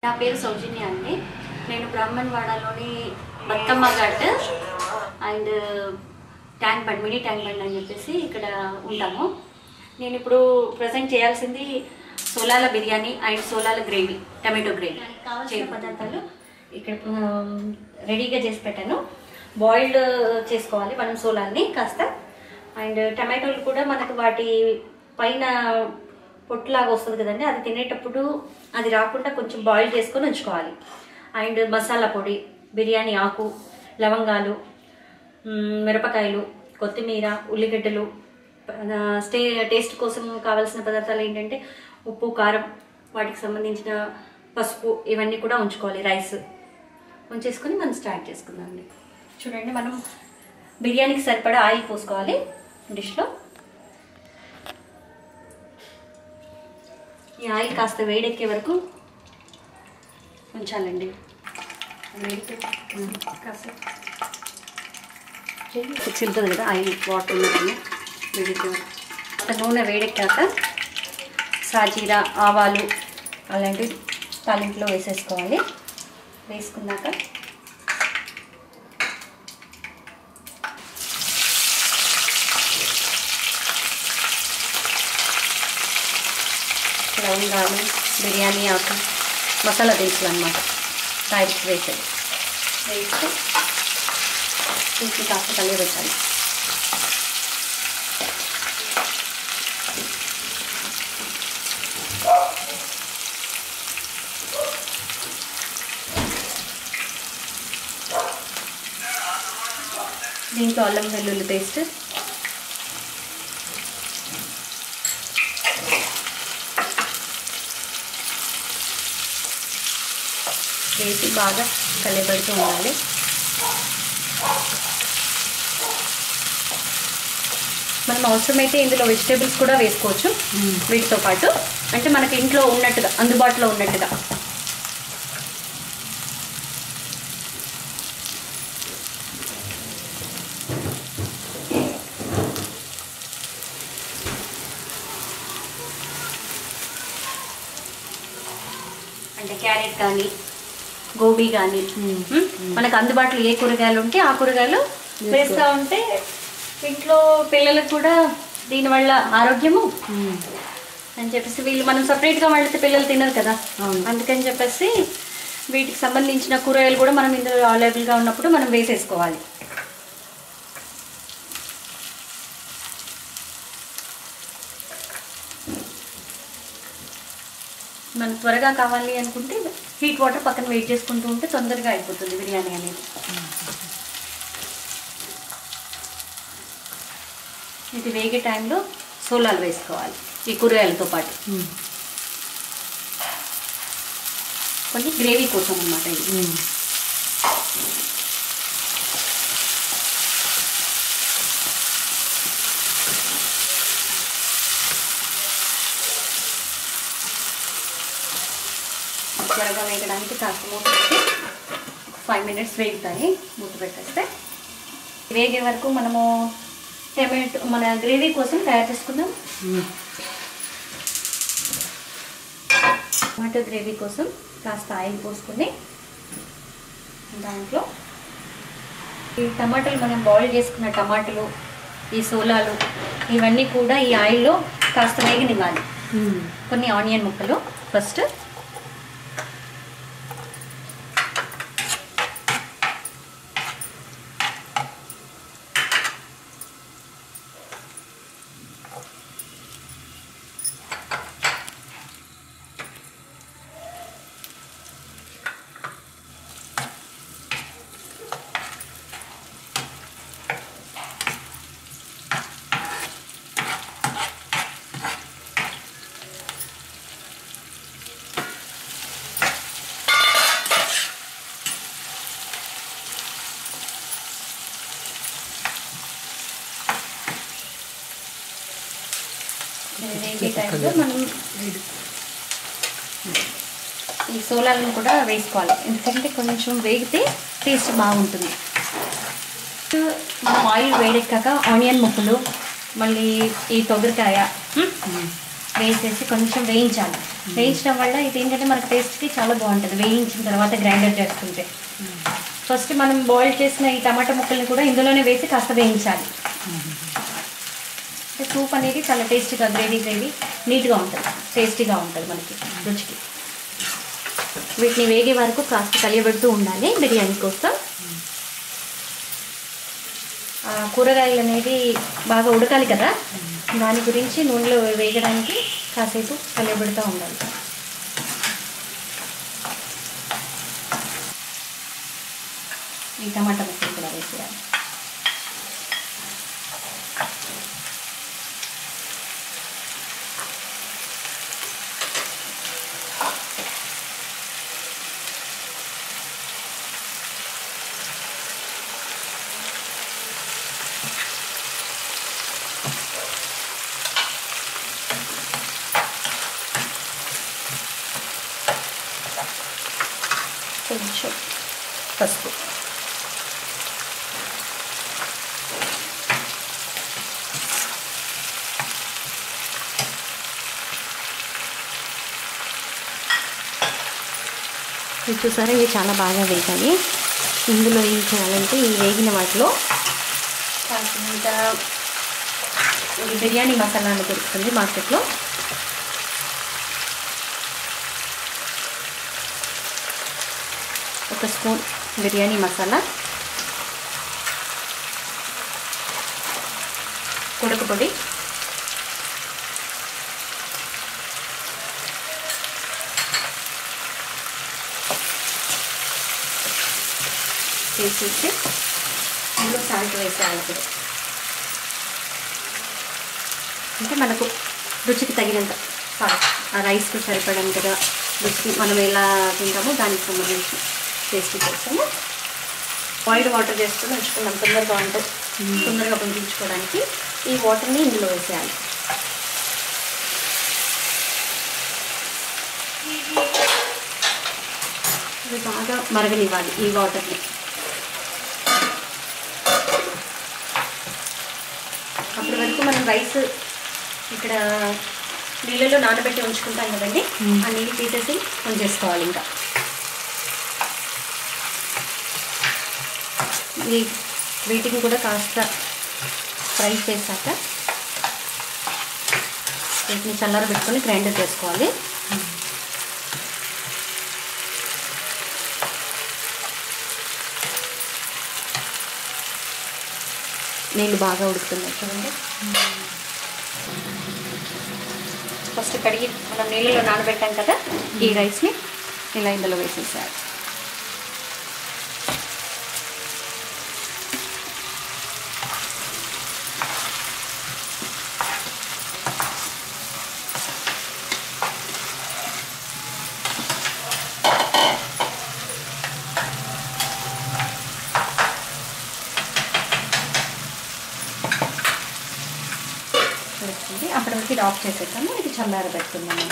నా పేరు సౌజన్య అండి. నేను బ్రాహ్మణవాడలోని Bathukamma ghat and tank bund, mini tank bund అని చెప్పేసి ఇక్కడ ఉంటాము. నేను ఇప్పుడు ప్రజెంట్ చేయాల్సింది సోలాల బిర్యానీ అండ్ సోలాల గ్రేవీ, టమాటో గ్రేవీ. కావాల్సిన పదార్థాలు ఇక్కడ రెడీగా చేసి పెట్టాను. బాయిల్డ్ చేసుకోవాలి మనం సోలాల్ని కాస్త. అండ్ టమాటోలు కూడా మనకు వాటి పైన పొట్టులాగా వస్తుంది కదండి, అది తినేటప్పుడు అది రాకుండా కొంచెం బాయిల్ చేసుకొని ఉంచుకోవాలి. అండ్ మసాలా పొడి, బిర్యానీ ఆకు, లవంగాలు, మిరపకాయలు, కొత్తిమీర, ఉల్లిగడ్డలు, టేస్ట్ కోసం కావాల్సిన పదార్థాలు ఏంటంటే ఉప్పు, కారం, వాటికి సంబంధించిన పసుపు, ఇవన్నీ కూడా ఉంచుకోవాలి. రైస్ ఉంచేసుకొని మనం స్టార్ట్ చేసుకుందాం అండి. చూడండి, మనం బిర్యానీకి సరిపడా ఆయిల్ పోసుకోవాలి డిష్లో. ఈ ఆయిల్ కాస్త వేడెక్కే వరకు ఉంచాలండి. కాస్త ఉంటుంది కదా ఆయిల్, వాటర్ ఉన్నదని వేడెక్కే వరకు. నూనె వేడెక్కాక సాజీరా, ఆవాలు అలాంటివి తాలింపులో వేసేసుకోవాలి. వేసుకున్నాక లవంగాలు, బిర్యానీ ఆకు, మసాలా దినుసులు అన్నమాట తాలింపు వేసి వీటిని కాస్త కలియబెట్టాలి. దీంట్లో అల్లం వెల్లుల్లి పేస్ట్, వేసి బాగా కలియబెడుతూ ఉండాలి. మనం అవసరమైతే ఇందులో వెజిటేబుల్స్ కూడా వేసుకోవచ్చు వీటితో పాటు, అంటే మనకి ఇంట్లో ఉన్నట్టుగా, అందుబాటులో ఉన్నట్టుగా. అంటే క్యారెట్ కానీ, గోబీ కానీ, మనకు అందుబాటులో ఏ కూరగాయలు ఉంటే ఆ కూరగాయలు వేస్తూ ఉంటే ఇంట్లో పిల్లలకు కూడా దీనివల్ల ఆరోగ్యము అని చెప్పేసి, వీళ్ళు మనం సపరేట్గా వండితే పిల్లలు తినరు కదా, అందుకని చెప్పేసి వీటికి సంబంధించిన కూరగాయలు కూడా మనం ఇందులో అవైలబుల్గా ఉన్నప్పుడు మనం వేసేసుకోవాలి. మనం త్వరగా కావాలి అనుకుంటే హీట్ వాటర్ పక్కన వెయిట్ చేసుకుంటూ ఉంటే తొందరగా అయిపోతుంది బిర్యానీ అనేది. ఇది వేగే టైంలో సోలాలు వేసుకోవాలి ఈ కూరగాయలతో పాటు, కొన్ని గ్రేవీ కోసం అన్నమాట ఇది. త్వరగా వేయడానికి కాస్త మూత పెట్టి 5 minutes వేగుతాయి. మూత పెట్టేస్తే వేగే వరకు మనము మన గ్రేవీ కోసం తయారు చేసుకుందాం. టమాటో గ్రేవీ కోసం కాస్త ఆయిల్ పోసుకొని దాంట్లో ఈ టమాటాలు, మనం బాయిల్ చేసుకున్న టమాటాలు, ఈ సోలాలు, ఇవన్నీ కూడా ఈ ఆయిల్లో కాస్త వేగనివ్వాలి. కొన్ని ఆనియన్ ముక్కలు ఫస్ట్, టైంలో మనం ఈ సోలాలను కూడా వేసుకోవాలి, ఎందుకంటే కొంచెం వేగితే టేస్ట్ బాగుంటుంది. మనం ఆయిల్ వేడెక్కాక ఆనియన్ ముక్కలు, మళ్ళీ ఈ కొబ్బరికాయ వేసేసి కొంచెం వేయించాలి. వేయించడం వల్ల ఇది ఏంటంటే మనకు టేస్ట్కి చాలా బాగుంటుంది వేయించిన తర్వాత గ్రైండర్ చేసుకుంటే. ఫస్ట్ మనం బాయిల్ చేసిన ఈ టమాటా ముక్కల్ని కూడా ఇందులోనే వేసి కాస్త వేయించాలి. సూప్ అనేది చాలా టేస్టీగా గ్రేవీ నీట్గా ఉంటుంది, టేస్టీగా ఉంటుంది మనకి రుచికి. వీటిని వేగే వరకు కాస్త కలియబెడుతూ ఉండాలి బిర్యానీ కోసం. కూరగాయలు అనేది బాగా ఉడకాలి కదా, దాని గురించి నూనెలో వేగడానికి కాసేపు కలియబెడుతూ ఉండాలి. ఈ టమాటా ముక్కలు కూడా వేసేయాలి. కొంచెం పసుపు, ఇది చూసారా, ఇవి చాలా బాగా వేగాయి. ఇందులో ఏం చేయాలంటే ఈ వేగిన వాటిలో కాసినంత బిర్యానీ మసాలా అని దొరుకుతుంది మార్కెట్లో, ఒక స్పూన్ బిర్యానీ మసాలా, కొడుకు పొడి, వేసేసి అందులో సాల్ట్ వేసేయాలి. ఇప్పుడు అంటే మనకు రుచికి తగినంత సాల్ట్, ఆ రైస్కి సరిపడంతగా రుచికి మనం ఎలా తింటామో దానికి సంబంధించి టేస్ట్ చేస్తాము. బాయిల్డ్ వాటర్ చేసుకొని ఉంచుకున్నాం, తొందరగా ఉంటుంది, తొందరగా పంపించుకోవడానికి. ఈ వాటర్ని ఇందులో వేసేయాలి. ఇది బాగా మరగనివ్వాలి ఈ వాటర్ని. అప్పటి వరకు మనం రైస్ ఇక్కడ నీళ్ళలో నానబెట్టి ఉంచుకుంటాం కదండి, ఆ నీళ్ళు తీసేసి ఉంచేసుకోవాలి. ఇంకా వీటిని కూడా కాస్త ఫ్రై చేశాక వీటిని చల్లారబెట్టుకొని గ్రైండర్ చేసుకోవాలి. నీళ్ళు బాగా ఉడుకుతున్నాయి చూడండి. ఫస్ట్ కడిగి మనం నీళ్ళలో నానబెట్టాం కదా, ఈ రైస్ని ఇలా ఇందులో వేసేసారు. అప్పటి వరకు ఇది ఆఫ్ చేసేద్దాము, ఇది చల్లారబెట్టుకుందాము.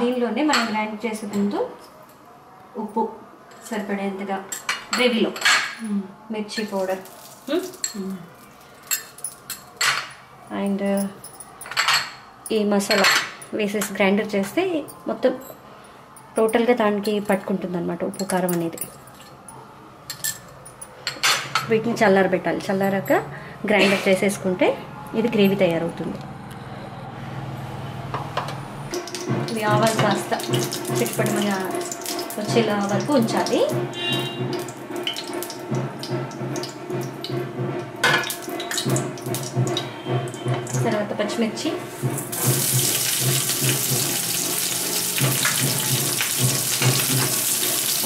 దీనిలోనే మనం గ్రైండ్ చేసే ముందు ఉప్పు సరిపడేంతగా గ్రేవీలో మిర్చి పౌడర్ అండ్ ఈ మసాలా వేసేసి గ్రైండర్ చేస్తే మొత్తం టోటల్గా దానికి పట్టుకుంటుంది అనమాట ఉప్పు కారం అనేది. వీటిని చల్లారబెట్టాలి. చల్లారాక గ్రైండర్ చేసేసుకుంటే ఇది గ్రేవీ తయారవుతుంది. ఇవి ఆవాలు కాస్త చిట్పటమని వచ్చేలా వరకు ఉంచాలి. తర్వాత పచ్చిమిర్చి,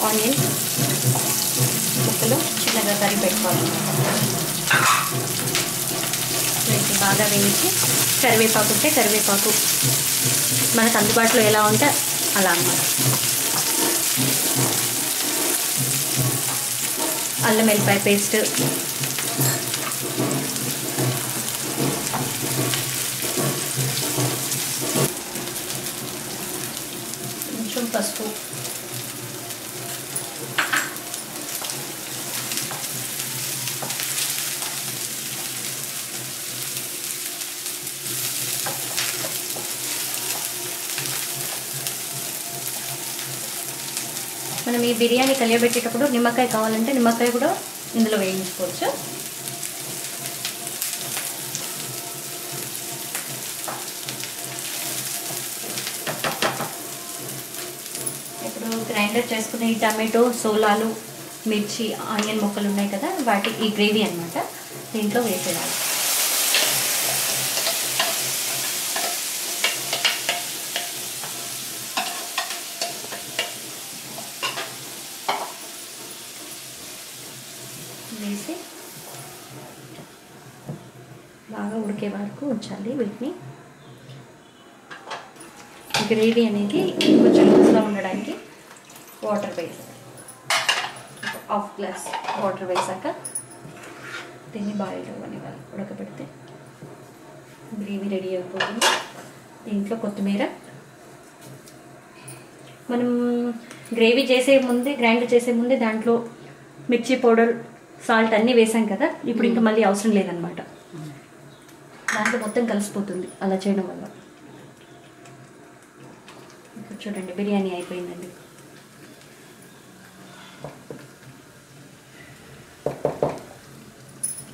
ఆనియన్ ముక్కలు చిన్నగా తరిగి పెట్టుకోవాలి. వీటిని బాగా వేయించి కరివేపాకు ఉంటే కరివేపాకు మనకు అందుబాటులో ఎలా ఉంటే అలా అన్నమాట. అల్లం వెల్లిపాయ పేస్ట్, కొంచెం పసుపు, మనం ఈ బిర్యానీ కలియబెట్టేటప్పుడు నిమ్మకాయ కావాలంటే నిమ్మకాయ కూడా ఇందులో వేయించుకోవచ్చు. ఇప్పుడు గ్రైండర్ చేసుకునే ఈ టమాటో, సోలాలు, మిర్చి, ఆనియన్ ముక్కలు ఉన్నాయి కదా, వాటి ఈ గ్రేవీ అన్నమాట దీంట్లో వేసేయాలి. వేసి బాగా ఉడికే వరకు ఉంచాలి వీటిని. గ్రేవీ అనేది కొంచెం లూజ్గా ఉండడానికి వాటర్ వేసాలి. 1/2 గ్లాస్ వాటర్ వేసాక దీన్ని బాయిల్ అవ్వనివ్వాలి. ఉడకబెడితే గ్రేవీ రెడీ అయిపోతుంది. దీంట్లో కొత్తిమీర, మనం గ్రేవీ చేసే ముందే, గ్రైండ్ చేసే ముందే దాంట్లో మిర్చి పౌడర్, సాల్ట్ అన్నీ వేసాం కదా, ఇప్పుడు ఇంకా మళ్ళీ అవసరం లేదనమాట. దాంట్లో మొత్తం కలిసిపోతుంది అలా చేయడం వల్ల. ఇప్పుడు చూడండి బిర్యానీ అయిపోయిందండి.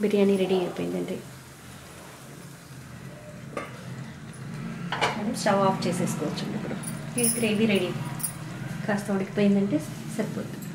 బిర్యానీ రెడీ అయిపోయిందండి. మనం స్టవ్ ఆఫ్ చేసేసుకోవచ్చు. ఇప్పుడు ఈ గ్రేవీ రెడీ, కాస్త ఉడికిపోయిందంటే సరిపోతుంది.